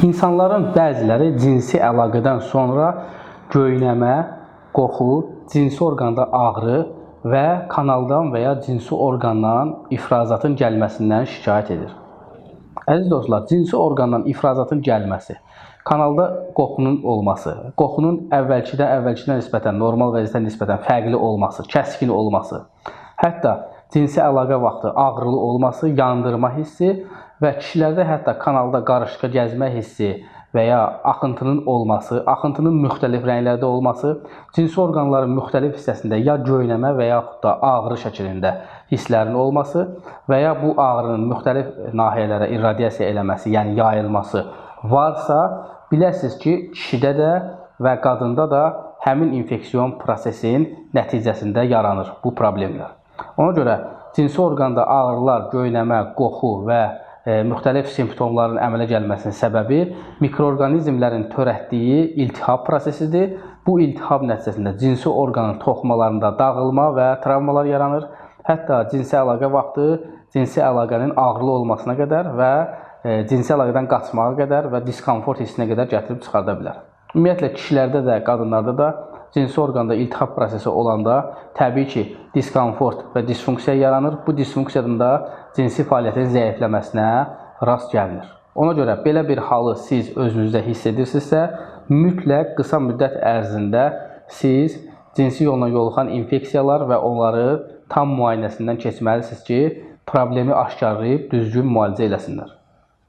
İnsanların bəziləri cinsi əlaqədən sonra göynəmə, qoxu, cinsi orqanda ağrı və kanaldan və ya cinsi orqandan ifrazatın gəlməsindən şikayət edir. Əziz dostlar, cinsi orqandan ifrazatın gəlməsi, kanalda qoxunun olması, qoxunun əvvəlkidən nisbətən, normal vəziyyətə nisbətən fərqli olması, kəskin olması, hətta cinsi əlaqə vaxtı ağrılı olması, yandırma hissi və kişilərdə hətta kanalda qarışqa gəzmə hissi və ya axıntının olması, axıntının müxtəlif rənglərdə olması, cinsi orqanların müxtəlif hissəsində ya göynəmə və yaxud da ağrı şəklində hisslərin olması və ya bu ağrının müxtəlif nahiyələrə irradiasiya eləməsi, yəni yayılması varsa, biləsiniz ki, kişidə də və qadında da həmin infeksiyon prosesin nəticəsində yaranır bu problemlər. Ona görə cinsi orqanda ağrılar, göynəmə, qoxu və müxtəlif simptomların əmələ gəlməsinin səbəbi mikroorqanizmlərin törətdiyi iltihab prosesidir. Bu iltihab nəticəsində cinsi orqanın toxumalarında dağılma və travmalar yaranır. Hətta cinsi əlaqə vaxtı cinsi əlaqənin ağrılı olmasına qədər və cinsi əlaqədən qaçmağa qədər və diskomfort hissinə qədər gətirib çıxarda bilər. Ümumiyyətlə, kişilərdə də, qadınlarda da cinsi orqanda iltihab prosesi olanda təbii ki, diskomfort və disfunksiya yaranır. Bu disfunksiyanın da cinsi fəaliyyətin zəifləməsinə rast gəlinir. Ona görə belə bir halı siz özünüzdə hiss edirsinizsə, mütləq qısa müddət ərzində siz cinsi yolla yoluxan infeksiyalar və onları tam müayinəsindən keçməlisiniz ki, problemi aşkarlayıb düzgün müalicə eləsinlər.